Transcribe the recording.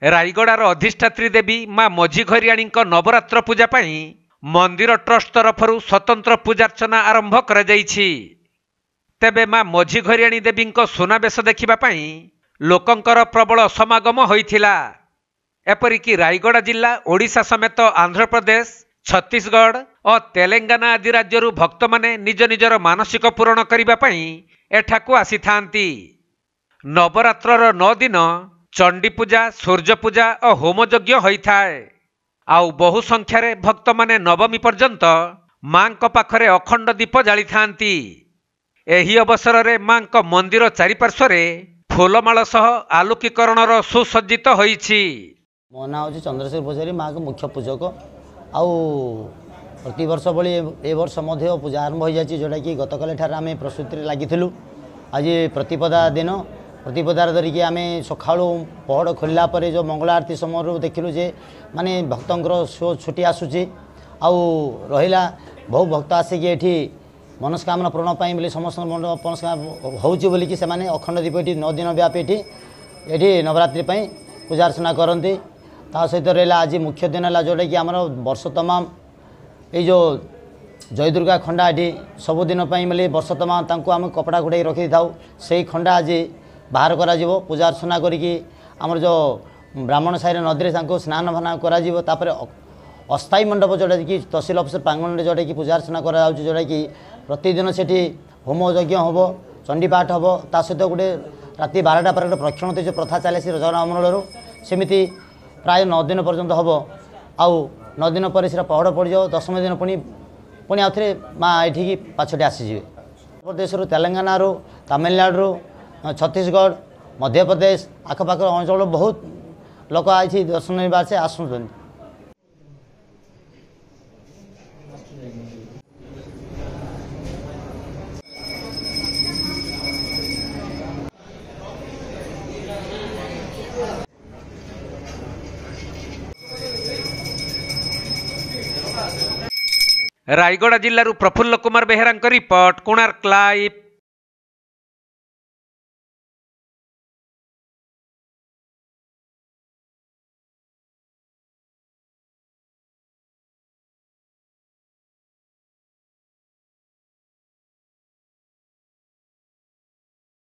रायगड़ार अधिष्ठात्री देवी माँ मझीघरियाणी नवरात्र पूजा पाई मंदिर ट्रस्ट तरफ स्वतंत्र पूजार्चना आरंभ कर तेबे माँ मझीघरियाणी देवी सुनावेश देखा लोकंकर प्रबल समागम होइथिला। एपरिकी रायगड़ा जिला ओडिशा समेत आंध्र प्रदेश छत्तीसगढ़ और तेलंगाना आदि राज्य भक्त माने निज निजर मानसिक पूरण करने एठाकू आसी थांती। नवरात्रर 9 दिन चंडी पूजा सूर्य पूजा और होमयज्ञ होता है। आउ बहु संख्यारे भक्त माने नवमी पर्यंत मां पाखरे अखंड दीप जाली थांती। एही अवसर रे मां मंदिर चारिपार्श्वरे फूलमाल सह आलोकीकरणर सुसज्जित होईछि। मो ना हूँ चंद्रशेखर पूजारी माँ को मुख्य पूजक। आउ प्रति वर्ष भली ए वर्ष मध्य पूजा आरंभ हो जाए जोटा कि गतकाली ठार आम प्रस्तुति लगी। आज प्रतिपदा दिन प्रतिपदार धरिकी आम सका पहड़ खोलला पर जो मंगल आरती समय देखिलु जे माने भक्तर शो छुट्टी आसूची आउ रहिला बहु भक्त आसिक ये मनस्कामना पूरण बोली समस्त मनस्कामना होची बोलिकी से माने अखंड दीप ये 9 दिन व्यापी ये नवरात्रि पूजा अर्चना करती। ता सहित रहा आज मुख्य दिन है जोटा कि आमर वर्ष तमाम यो जय दुर्गा खंडा ये सबुदिन बोले वर्ष तमाम आम कपड़ा घोड़े रखी था से खंडा आज बाहर करा पूजा अर्चना करिकी आमर जो ब्राह्मण साई नदी में स्नान भान कर अस्थायी मंडप जोटा कि तहसिल अफिस प्रांगण जोटा कि पूजा अर्चना करा जोटा कि प्रतिदिन से होम यज्ञ हम चंडीपाठ हम ता सहित गोटे राति 12टा पर गोटे प्रक्षण जो प्रथा चले रजन अमल सेमती प्राय 9 दिन पर्यंत हम आउ 9 दिन पर पहड़ पड़ जाओ 10वें दिन पुणी आउ थे माँ ये पाछटे आसीजे। प्रदेश तेलंगाना तमिलनाडु छत्तीसगढ़ मध्य प्रदेश आखपाख अंचल बहुत लोक आई दर्शन निवार से आसुन। रायगड़ा जिल्लारू प्रफुल्ल कुमार बेहेरा रिपोर्ट कोणार्क लाइव।